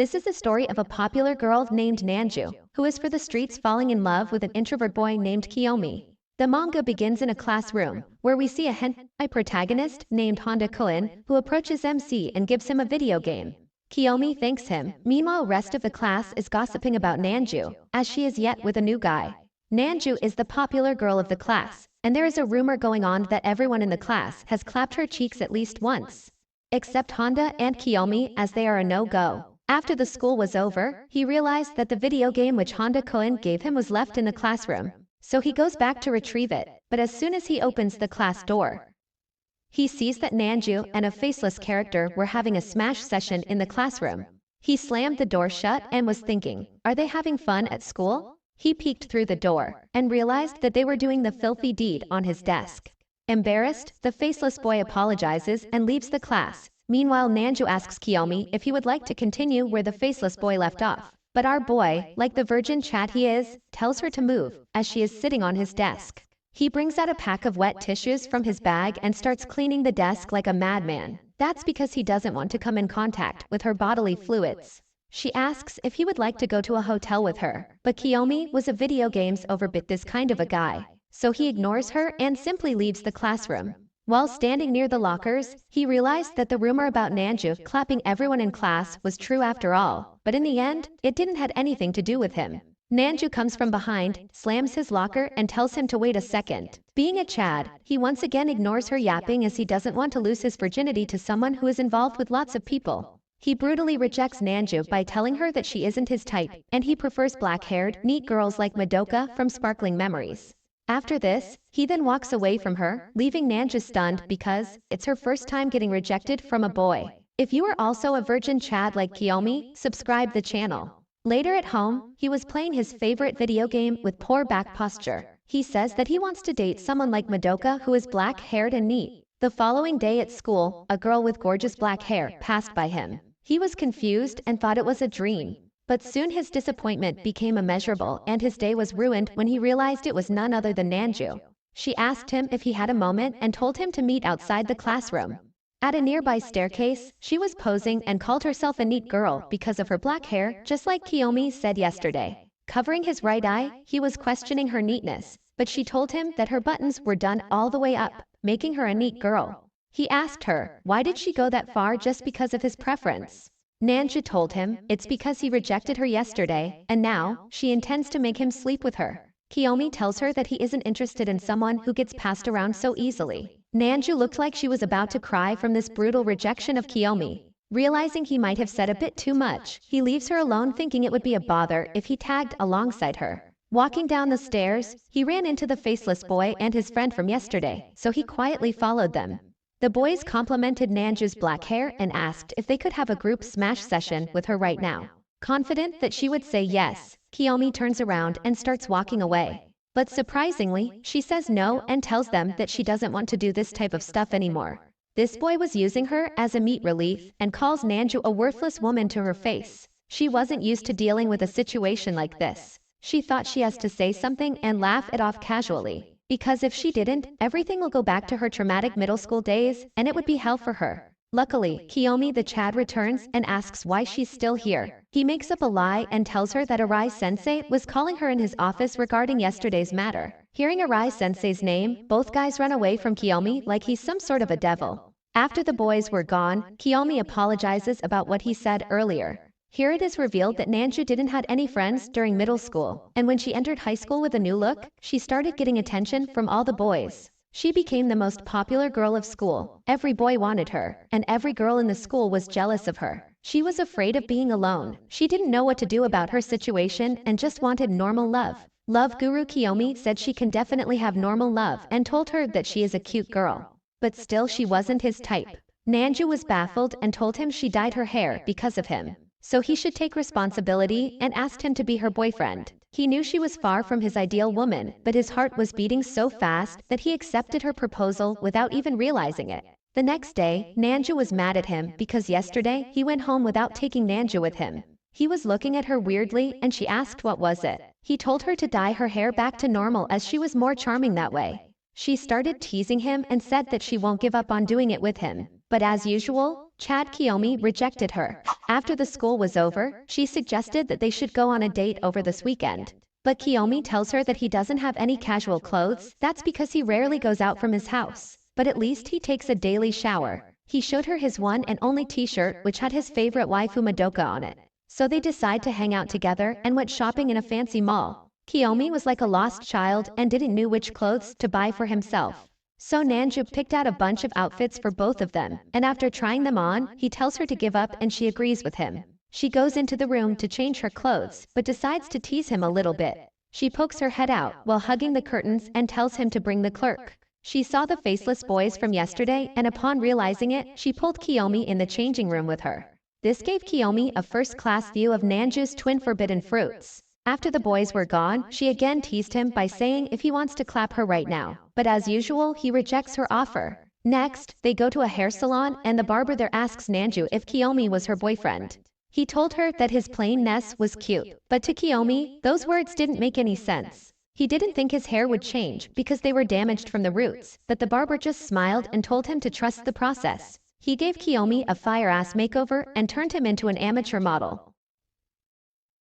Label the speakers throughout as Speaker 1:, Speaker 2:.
Speaker 1: This is the story of a popular girl named Nanju, who is for the streets falling in love with an introvert boy named Kiyomi. The manga begins in a classroom, where we see a hentai protagonist named Honda Koen, who approaches MC and gives him a video game. Kiyomi thanks him. Meanwhile, rest of the class is gossiping about Nanju, as she is yet with a new guy. Nanju is the popular girl of the class, and there is a rumor going on that everyone in the class has clapped her cheeks at least once. Except Honda and Kiyomi, as they are a no-go. After the school was over, he realized that the video game which Honda Koen gave him was left in the classroom. So he goes back to retrieve it, but as soon as he opens the class door, he sees that Nanju and a faceless character were having a smash session in the classroom. He slammed the door shut and was thinking, are they having fun at school? He peeked through the door and realized that they were doing the filthy deed on his desk. Embarrassed, the faceless boy apologizes and leaves the class. Meanwhile, Nanju asks Kiyomi if he would like to continue where the faceless boy left off. But our boy, like the virgin Chad he is, tells her to move, as she is sitting on his desk. He brings out a pack of wet tissues from his bag and starts cleaning the desk like a madman. That's because he doesn't want to come in contact with her bodily fluids. She asks if he would like to go to a hotel with her, but Kiyomi was a video games overbit this kind of a guy. So he ignores her and simply leaves the classroom. While standing near the lockers, he realized that the rumor about Nanju clapping everyone in class was true after all, but in the end, it didn't have anything to do with him. Nanju comes from behind, slams his locker and tells him to wait a second. Being a Chad, he once again ignores her yapping as he doesn't want to lose his virginity to someone who is involved with lots of people. He brutally rejects Nanju by telling her that she isn't his type, and he prefers black-haired, neat girls like Madoka from Sparkling Memories. After this, he then walks away from her, leaving Nanju stunned because it's her first time getting rejected from a boy. If you are also a virgin Chad like Kiyomi, subscribe the channel. Later at home, he was playing his favorite video game with poor back posture. He says that he wants to date someone like Madoka who is black-haired and neat. The following day at school, a girl with gorgeous black hair passed by him. He was confused and thought it was a dream. But soon his disappointment became immeasurable and his day was ruined when he realized it was none other than Nanju. She asked him if he had a moment and told him to meet outside the classroom. At a nearby staircase, she was posing and called herself a neat girl because of her black hair, just like Kiyomi said yesterday. Covering his right eye, he was questioning her neatness, but she told him that her buttons were done all the way up, making her a neat girl. He asked her, why did she go that far just because of his preference? Nanju told him it's because he rejected her yesterday, and now, she intends to make him sleep with her. Kiyomi tells her that he isn't interested in someone who gets passed around so easily. Nanju looked like she was about to cry from this brutal rejection of Kiyomi. Realizing he might have said a bit too much, he leaves her alone thinking it would be a bother if he tagged alongside her. Walking down the stairs, he ran into the faceless boy and his friend from yesterday, so he quietly followed them. The boys complimented Nanju's black hair and asked if they could have a group smash session with her right now. Confident that she would say yes, Kiyomi turns around and starts walking away. But surprisingly, she says no and tells them that she doesn't want to do this type of stuff anymore. This boy was using her as a meat relief and calls Nanju a worthless woman to her face. She wasn't used to dealing with a situation like this. She thought she has to say something and laugh it off casually. Because if she didn't, everything will go back to her traumatic middle school days, and it would be hell for her. Luckily, Kiyomi the Chad returns and asks why she's still here. He makes up a lie and tells her that Arai sensei was calling her in his office regarding yesterday's matter. Hearing Arai sensei's name, both guys run away from Kiyomi like he's some sort of a devil. After the boys were gone, Kiyomi apologizes about what he said earlier. Here it is revealed that Nanju didn't have any friends during middle school, and when she entered high school with a new look, she started getting attention from all the boys. She became the most popular girl of school. Every boy wanted her, and every girl in the school was jealous of her. She was afraid of being alone. She didn't know what to do about her situation and just wanted normal love. Love guru Kiyomi said she can definitely have normal love and told her that she is a cute girl. But still she wasn't his type. Nanju was baffled and told him she dyed her hair because of him. So he should take responsibility and asked him to be her boyfriend. He knew she was far from his ideal woman, but his heart was beating so fast that he accepted her proposal without even realizing it. The next day, Nanju was mad at him because yesterday he went home without taking Nanju with him. He was looking at her weirdly and she asked what was it. He told her to dye her hair back to normal as she was more charming that way. She started teasing him and said that she won't give up on doing it with him. But as usual, Chad Kiyomi rejected her. After the school was over, she suggested that they should go on a date over this weekend. But Kiyomi tells her that he doesn't have any casual clothes, that's because he rarely goes out from his house. But at least he takes a daily shower. He showed her his one and only t-shirt which had his favorite waifu Madoka on it. So they decide to hang out together and went shopping in a fancy mall. Kiyomi was like a lost child and didn't know which clothes to buy for himself. So Nanju picked out a bunch of outfits for both of them, and after trying them on, he tells her to give up and she agrees with him. She goes into the room to change her clothes, but decides to tease him a little bit. She pokes her head out while hugging the curtains and tells him to bring the clerk. She saw the faceless boys from yesterday, and upon realizing it, she pulled Kiyomi in the changing room with her. This gave Kiyomi a first-class view of Nanju's twin forbidden fruits. After the boys were gone, she again teased him by saying if he wants to clap her right now, but as usual, he rejects her offer. Next, they go to a hair salon and the barber there asks Nanju if Kiyomi was her boyfriend. He told her that his plainness was cute, but to Kiyomi, those words didn't make any sense. He didn't think his hair would change because they were damaged from the roots, but the barber just smiled and told him to trust the process. He gave Kiyomi a fire-ass makeover and turned him into an amateur model.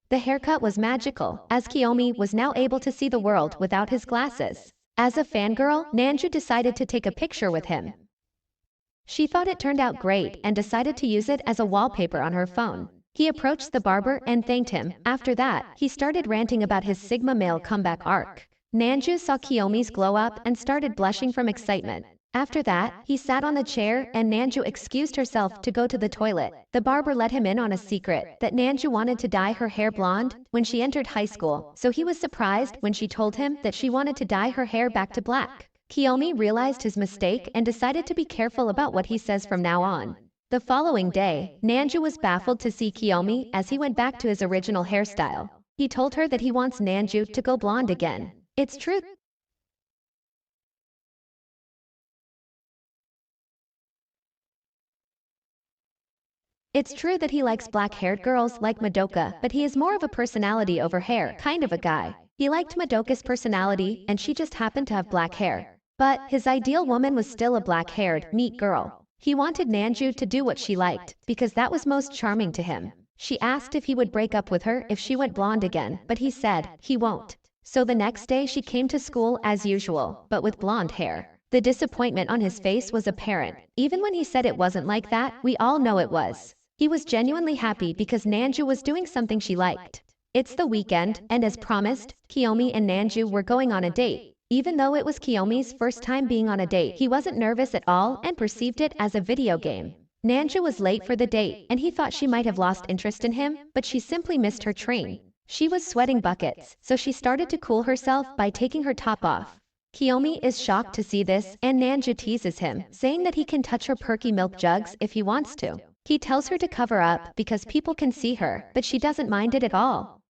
Speaker 1: The haircut was magical, as Kiyomi was now able to see the world without his glasses. As a fangirl, Nanju decided to take a picture with him. She thought it turned out great and decided to use it as a wallpaper on her phone. He approached the barber and thanked him. After that, he started ranting about his Sigma male comeback arc. Nanju saw Kiyomi's glow up and started blushing from excitement. After that, he sat on the chair and Nanju excused herself to go to the toilet. The barber let him in on a secret that Nanju wanted to dye her hair blonde when she entered high school, so he was surprised when she told him that she wanted to dye her hair back to black. Kiyomi realized his mistake and decided to be careful about what he says from now on. The following day, Nanju was baffled to see Kiyomi as he went back to his original hairstyle. He told her that he wants Nanju to go blonde again. It's true. It's true that he likes black-haired girls like Madoka, but he is more of a personality over hair kind of a guy. He liked Madoka's personality and she just happened to have black hair. But his ideal woman was still a black-haired, neat girl. He wanted Nanju to do what she liked, because that was most charming to him. She asked if he would break up with her if she went blonde again, but he said he won't. So the next day she came to school as usual, but with blonde hair. The disappointment on his face was apparent. Even when he said it wasn't like that, we all know it was. He was genuinely happy because Nanju was doing something she liked. It's the weekend, and as promised, Kiyomi and Nanju were going on a date. Even though it was Kiyomi's first time being on a date, he wasn't nervous at all and perceived it as a video game. Nanju was late for the date, and he thought she might have lost interest in him, but she simply missed her train. She was sweating buckets, so she started to cool herself by taking her top off. Kiyomi is shocked to see this, and Nanju teases him, saying that he can touch her perky milk jugs if he wants to. He tells her to cover up because people can see her, but she doesn't mind it at all.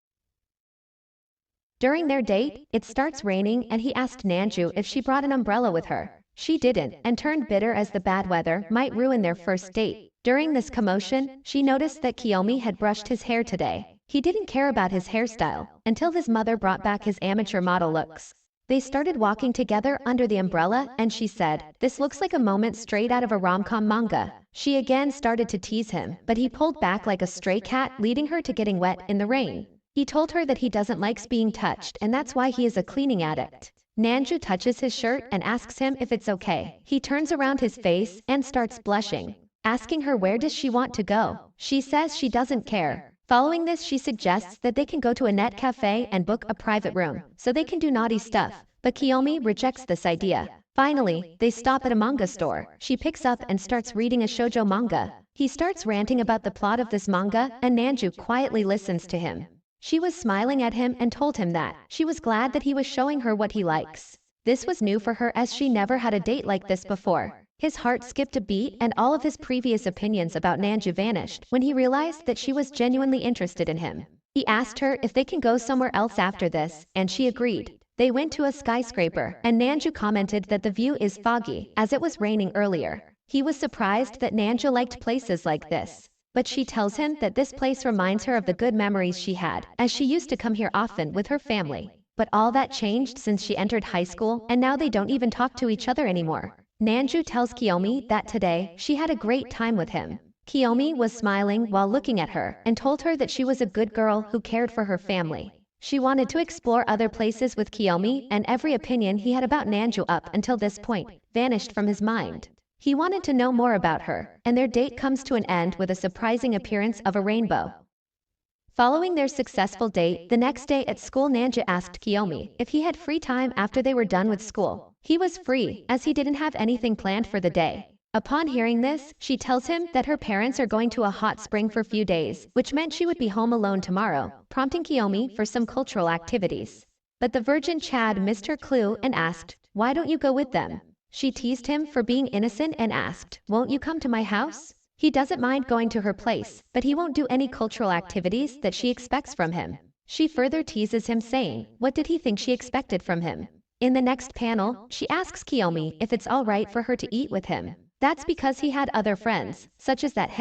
Speaker 1: During their date, it starts raining and he asked Nanju if she brought an umbrella with her. She didn't, and turned bitter as the bad weather might ruin their first date. During this commotion, she noticed that Kiyomi had brushed his hair today. He didn't care about his hairstyle, until his mother brought back his amateur model looks. They started walking together under the umbrella, and she said, "This looks like a moment straight out of a rom-com manga." She again started to tease him, but he pulled back like a stray cat, leading her to getting wet in the rain. He told her that he doesn't like being touched and that's why he is a cleaning addict. Nanju touches his shirt and asks him if it's okay. He turns around his face and starts blushing. Asking her where does she want to go. She says she doesn't care. Following this, she suggests that they can go to a net cafe and book a private room, so they can do naughty stuff, but Kiyomi rejects this idea. Finally, they stop at a manga store. She picks up and starts reading a shoujo manga. He starts ranting about the plot of this manga, and Nanju quietly listens to him. She was smiling at him and told him that she was glad that he was showing her what he likes. This was new for her as she never had a date like this before. His heart skipped a beat and all of his previous opinions about Nanju vanished when he realized that she was genuinely interested in him. He asked her if they can go somewhere else after this, and she agreed. They went to a skyscraper, and Nanju commented that the view is foggy, as it was raining earlier. He was surprised that Nanju liked places like this. But she tells him that this place reminds her of the good memories she had, as she used to come here often with her family. But all that changed since she entered high school, and now they don't even talk to each other anymore. Nanju tells Kiyomi that today, she had a great time with him. Kiyomi was smiling while looking at her and told her that she was a good girl who cared for her family. She wanted to explore other places with Kiyomi, and every opinion he had about Nanju up until this point vanished from his mind. He wanted to know more about her, and their date comes to an end with a surprising appearance of a rainbow. Following their successful date, the next day at school Nanju asked Kiyomi if he had free time after they were done with school. He was free, as he didn't have anything planned for the day. Upon hearing this, she tells him that her parents are going to a hot spring for a few days, which meant she would be home alone tomorrow, prompting Kiyomi for some cultural activities. But the virgin Chad missed her clue and asked, "Why don't you go with them?" She teased him for being innocent and asked, "Won't you come to my house?" He doesn't mind going to her place, but he won't do any cultural activities that she expects from him. She further teases him saying, what did he think she expected from him? In the next panel, she asks Kiyomi if it's alright for her to eat with him. That's because he had other friends, such as that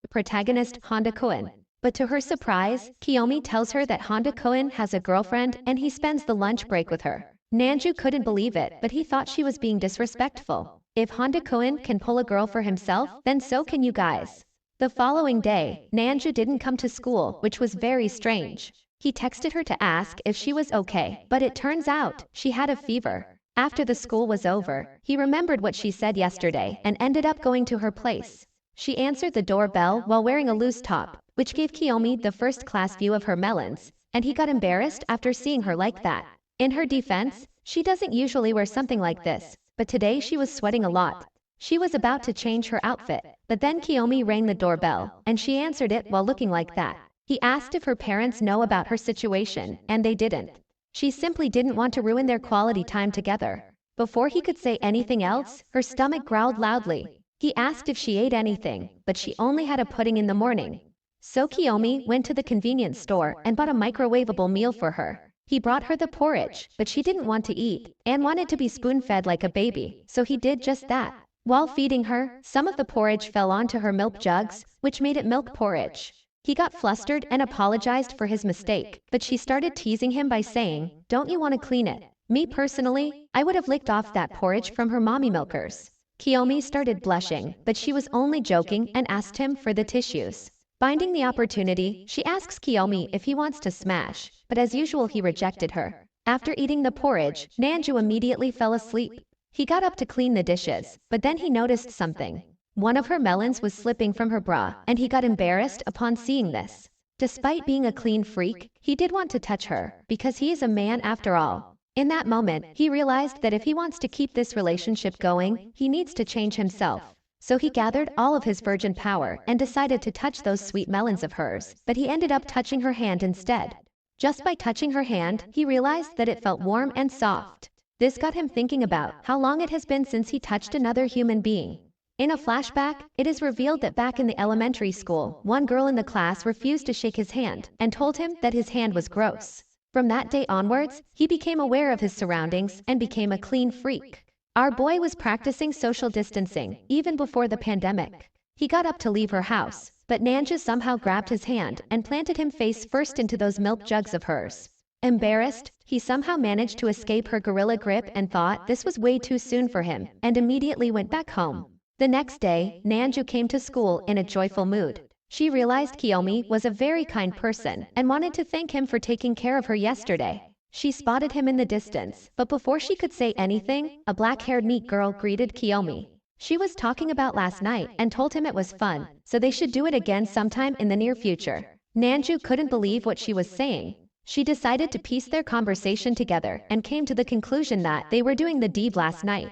Speaker 1: protagonist Honda Koen. But to her surprise, Kiyomi tells her that Honda Koen has a girlfriend and he spends the lunch break with her. Nanju couldn't believe it, but he thought she was being disrespectful. If Honda Koen can pull a girl for himself, then so can you guys. The following day, Nanju didn't come to school, which was very strange. He texted her to ask if she was okay, but it turns out she had a fever. After the school was over, he remembered what she said yesterday and ended up going to her place. She answered the doorbell while wearing a loose top, which gave Kiyomi the first-class view of her melons, and he got embarrassed after seeing her like that. In her defense, she doesn't usually wear something like this, but today she was sweating a lot. She was about to change her outfit, but then Kiyomi rang the doorbell, and she answered it while looking like that. He asked if her parents know about her situation, and they didn't. She simply didn't want to ruin their quality time together. Before he could say anything else, her stomach growled loudly. He asked if she ate anything, but she only had a pudding in the morning. So Kiyomi went to the convenience store and bought a microwavable meal for her. He brought her the porridge, but she didn't want to eat, and wanted to be spoon-fed like a baby, so he did just that. While feeding her, some of the porridge fell onto her milk jugs, which made it milk porridge. He got flustered and apologized for his mistake, but she started teasing him by saying, "Don't you want to clean it? Me personally, I would have licked off that porridge from her mommy milkers." Kiyomi started blushing, but she was only joking and asked him for the tissues. Finding the opportunity, she asks Kiyomi if he wants to smash, but as usual he rejected her. After eating the porridge, Nanju immediately fell asleep. He got up to clean the dishes, but then he noticed something. One of her melons was slipping from her bra, and he got embarrassed upon seeing this. Despite being a clean freak, he did want to touch her, because he is a man after all. In that moment, he realized that if he wants to keep this relationship going, he needs to change himself. So he gathered all of his virgin power and decided to touch those sweet melons of hers, but he ended up touching her hand instead. Just by touching her hand, he realized that it felt warm and soft. This got him thinking about how long it has been since he touched another human being. In a flashback, it is revealed that back in the elementary school, one girl in the class refused to shake his hand and told him that his hand was gross. From that day onwards, he became aware of his surroundings and became a clean freak. Our boy was practicing social distancing, even before the pandemic. He got up to leave her house, but Nanju somehow grabbed his hand and planted him face first into those milk jugs of hers. Embarrassed, he somehow managed to escape her gorilla grip and thought this was way too soon for him, and immediately went back home. The next day, Nanju came to school in a joyful mood. She realized Kiyomi was a very kind person and wanted to thank him for taking care of her yesterday. She spotted him in the distance, but before she could say anything, a black-haired neat girl greeted Kiyomi. She was talking about last night and told him it was fun, so they should do it again sometime in the near future. Nanju couldn't believe what she was saying. She decided to piece their conversation together and came to the conclusion that they were doing the deed last night.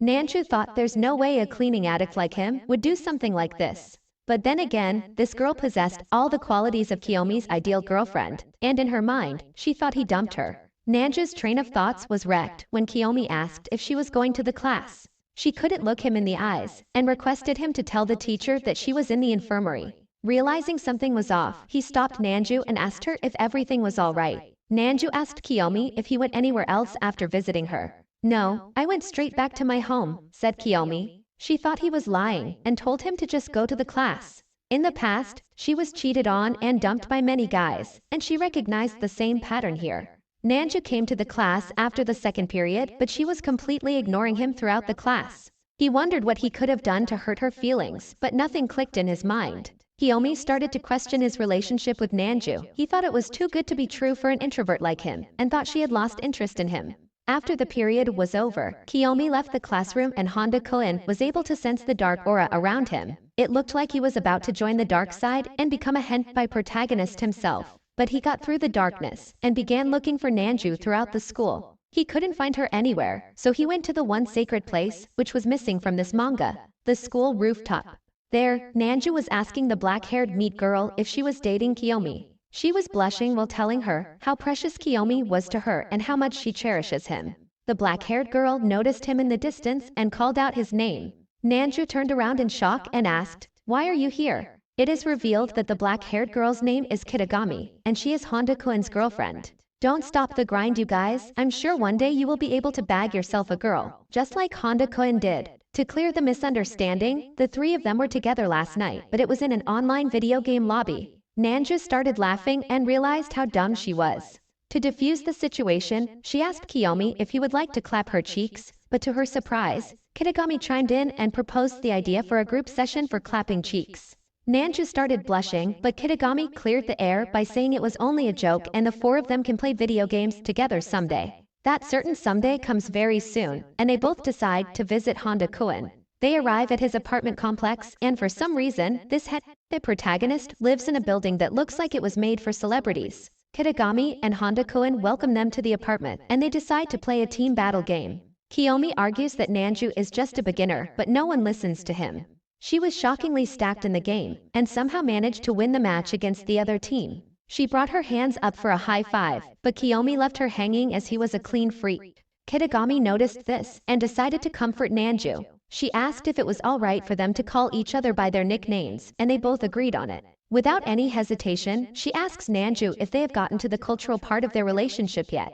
Speaker 1: Nanju thought there's no way a cleaning addict like him would do something like this. But then again, this girl possessed all the qualities of Kiyomi's ideal girlfriend, and in her mind, she thought he dumped her. Nanju's train of thoughts was wrecked when Kiyomi asked if she was going to the class. She couldn't look him in the eyes, and requested him to tell the teacher that she was in the infirmary. Realizing something was off, he stopped Nanju and asked her if everything was alright. Nanju asked Kiyomi if he went anywhere else after visiting her. "No, I went straight back to my home," said Kiyomi. She thought he was lying and told him to just go to the class. In the past, she was cheated on and dumped by many guys, and she recognized the same pattern here. Nanju came to the class after the second period, but she was completely ignoring him throughout the class. He wondered what he could have done to hurt her feelings, but nothing clicked in his mind. Kiyomi started to question his relationship with Nanju. He thought it was too good to be true for an introvert like him, and thought she had lost interest in him. After the period was over, Kiyomi left the classroom and Honda-kun was able to sense the dark aura around him. It looked like he was about to join the dark side and become a hentai protagonist himself. But he got through the darkness and began looking for Nanju throughout the school. He couldn't find her anywhere, so he went to the one sacred place, which was missing from this manga, the school rooftop. There, Nanju was asking the black-haired meat girl if she was dating Kiyomi. She was blushing while telling her how precious Kiyomi was to her and how much she cherishes him. The black-haired girl noticed him in the distance and called out his name. Nanju turned around in shock and asked, "Why are you here?" It is revealed that the black-haired girl's name is Kitagami, and she is Honda-kun's girlfriend. Don't stop the grind, you guys. I'm sure one day you will be able to bag yourself a girl, just like Honda-kun did. To clear the misunderstanding, the three of them were together last night, but it was in an online video game lobby. Nanju started laughing and realized how dumb she was. To defuse the situation, she asked Kiyomi if he would like to clap her cheeks, but to her surprise, Kitagami chimed in and proposed the idea for a group session for clapping cheeks. Nanju started blushing, but Kitagami cleared the air by saying it was only a joke and the four of them can play video games together someday. That certain someday comes very soon, and they both decide to visit Honda-kun. They arrive at his apartment complex, and for some reason, this hentai protagonist lives in a building that looks like it was made for celebrities. Kitagami and Honda-kun welcome them to the apartment, and they decide to play a team battle game. Kiyomi argues that Nanju is just a beginner, but no one listens to him. She was shockingly stacked in the game, and somehow managed to win the match against the other team. She brought her hands up for a high five, but Kiyomi left her hanging as he was a clean freak. Kitagami noticed this and decided to comfort Nanju. She asked if it was alright for them to call each other by their nicknames, and they both agreed on it. Without any hesitation, she asks Nanju if they have gotten to the cultural part of their relationship yet.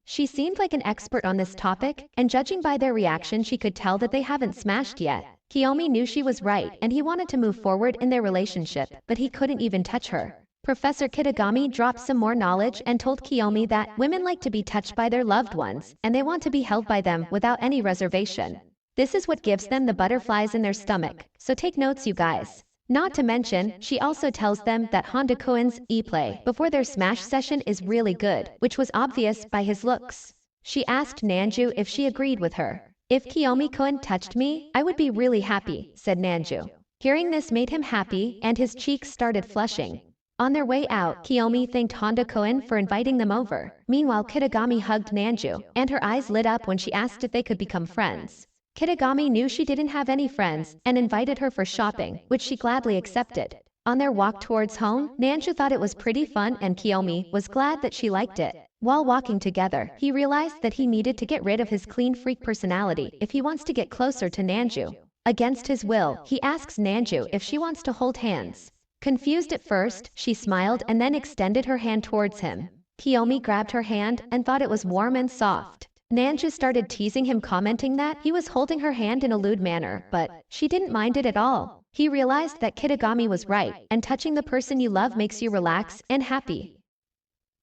Speaker 1: She seemed like an expert on this topic, and judging by their reaction she could tell that they haven't smashed yet. Kiyomi knew she was right and he wanted to move forward in their relationship, but he couldn't even touch her. Professor Kitagami dropped some more knowledge and told Kiyomi that women like to be touched by their loved ones, and they want to be held by them without any reservation. This is what gives them the butterflies in their stomach, so take notes, you guys. Not to mention, she also tells them that Honda-kun's e-play before their smash session is really good, which was obvious by his looks. She asked Nanju if she agreed with her. "If Kiyomi-kun touched me, I would be really happy," said Nanju. Hearing this made him happy, and his cheeks started flushing. On their way out, Kiyomi thanked Honda-kun for inviting them over. Meanwhile, Kitagami hugged Nanju, and her eyes lit up when she asked if they could become friends. Kitagami knew she didn't have any friends, and invited her for shopping, which she gladly accepted. On their walk towards home, Nanju thought it was pretty fun and Kiyomi was glad that she liked it. While walking together, he realized that he needed to get rid of his clean freak personality if he wants to get closer to Nanju. Against his will, he asks Nanju if she wants to hold hands. Confused at first, she smiled and then extended her hand towards him. Kiyomi grabbed her hand and thought it was warm and soft. Nanju started teasing him, commenting that he was holding her hand in a lewd manner, but she didn't mind it at all. He realized that Kitagami was right, and touching the person you love makes you relax and happy.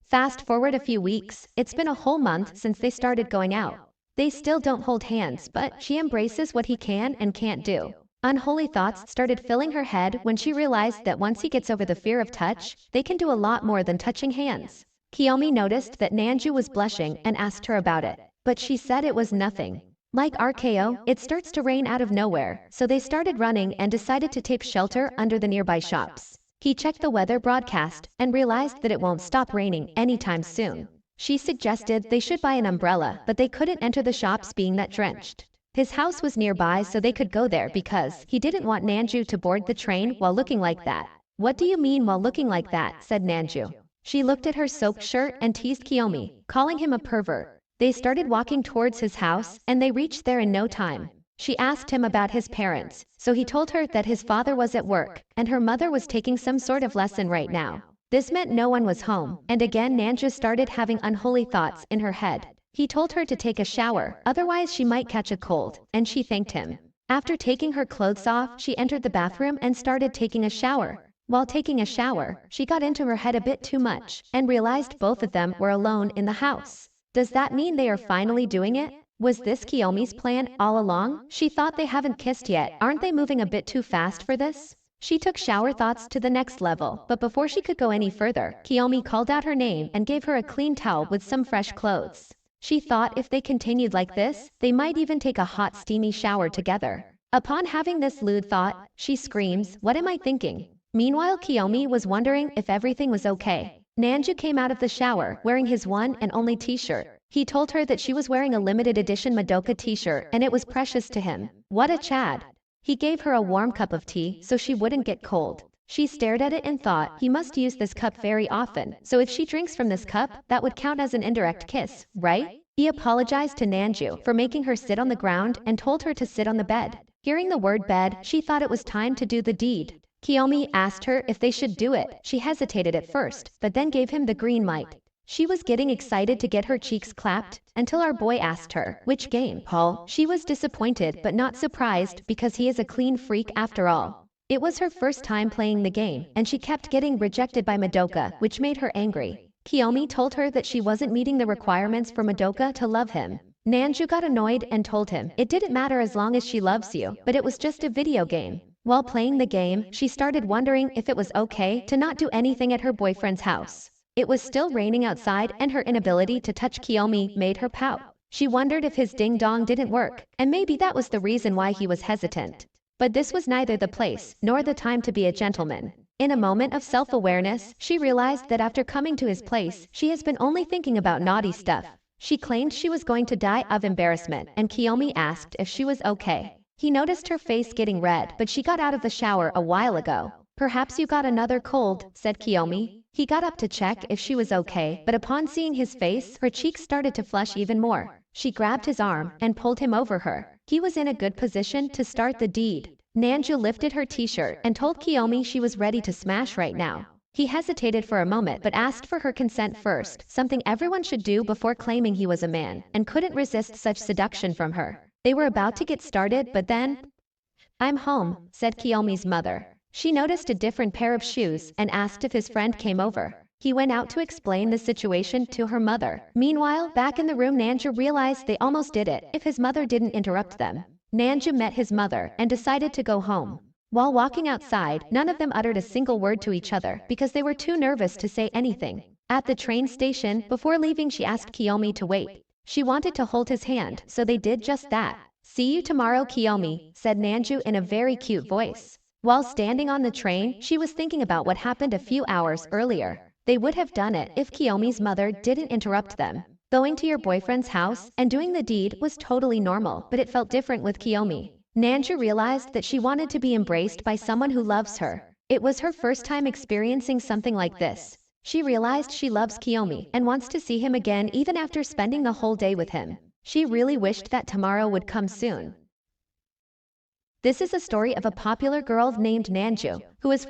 Speaker 1: Fast forward a few weeks, it's been a whole month since they started going out. They still don't hold hands, but she embraces what he can and can't do. Unholy thoughts started filling her head when she realized that once he gets over the fear of touch, they can do a lot more than touching hands. Kiyomi noticed that Nanju was blushing and asked her about it, but she said it was nothing. Like RKO, it starts to rain out of nowhere, so they started running and decided to take shelter under the nearby shops. He checked the weather broadcast and realized that it won't stop raining anytime soon. She suggested they should buy an umbrella, but they couldn't enter the shops being that drenched. His house was nearby so they could go there because he didn't want Nanju to board the train while looking like that. "What do you mean while looking like that?" said Nanju. She looked at her soaked shirt and teased Kiyomi, calling him a pervert. They started walking towards his house and they reached there in no time. She asked him about his parents, so he told her that his father was at work and her mother was taking some sort of lesson right now. This meant no one was home, and again Nanju started having unholy thoughts in her head. He told her to take a shower, otherwise she might catch a cold, and she thanked him. After taking her clothes off, she entered the bathroom and started taking a shower. While taking a shower, she got into her head a bit too much and realized both of them were alone in the house. Does that mean they are finally doing it? Was this Kiyomi's plan all along? She thought they haven't kissed yet. Aren't they moving a bit too fast for this? She took shower thoughts to the next level, but before she could go any further, Kiyomi called out her name and gave her a clean towel with some fresh clothes. She thought if they continued like this, they might even take a hot steamy shower together. Upon having this lewd thought, she screams, "What am I thinking?" Meanwhile, Kiyomi was wondering if everything was okay. Nanju came out of the shower wearing his one and only t-shirt. He told her that she was wearing a limited edition Madoka t-shirt and it was precious to him. What a Chad. He gave her a warm cup of tea so she wouldn't get cold. She stared at it and thought he must use this cup very often, so if she drinks from this cup, that would count as an indirect kiss, right? He apologized to Nanju for making her sit on the ground and told her to sit on the bed. Hearing the word bed, she thought it was time to do the deed. Kiyomi asked her if they should do it. She hesitated at first, but then gave him the green light. She was getting excited to get her cheeks clapped, until our boy asked her, "Which game, Paul?" She was disappointed but not surprised because he is a clean freak after all. It was her first time playing the game, and she kept getting rejected by Madoka, which made her angry. Kiyomi told her that she wasn't meeting the requirements for Madoka to love him. Nanju got annoyed and told him it didn't matter as long as she loves you, but it was just a video game. While playing the game, she started wondering if it was okay to not do anything at her boyfriend's house. It was still raining outside and her inability to touch Kiyomi made her pout. She wondered if his ding-dong didn't work, and maybe that was the reason why he was hesitant. But this was neither the place nor the time to be a gentleman. In a moment of self-awareness, she realized that after coming to his place, she has been only thinking about naughty stuff. She claimed she was going to die of embarrassment, and Kiyomi asked if she was okay. He noticed her face getting red, but she got out of the shower a while ago. "Perhaps you got another cold," said Kiyomi. He got up to check if she was okay, but upon seeing his face, her cheeks started to flush even more. She grabbed his arm and pulled him over her. He was in a good position to start the deed. Nanju lifted her t-shirt and told Kiyomi she was ready to smash right now. He hesitated for a moment but asked for her consent first, something everyone should do before claiming he was a man, and couldn't resist such seduction from her. They were about to get started, but then... "I'm home," said Kiyomi's mother. She noticed a different pair of shoes and asked if his friend came over. He went out to explain the situation to her mother. Meanwhile, back in the room, Nanju realized they almost did it if his mother didn't interrupt them. Nanju met his mother and decided to go home. While walking outside, none of them uttered a single word to each other because they were too nervous to say anything. At the train station, before leaving, she asked Kiyomi to wait. She wanted to hold his hand, so they did just that. "See you tomorrow, Kiyomi," said Nanju in a very cute voice. While standing on the train, she was thinking about what happened a few hours earlier. They would have done it if Kiyomi's mother didn't interrupt them. Going to your boyfriend's house and doing the deed was totally normal, but it felt different with Kiyomi. Nanju realized that she wanted to be embraced by someone who loves her. It was her first time experiencing something like this. She realized she loves Kiyomi and wants to see him again even after spending the whole day with him. She really wished that tomorrow would come soon. This is a story of a popular girl named Nanju, who is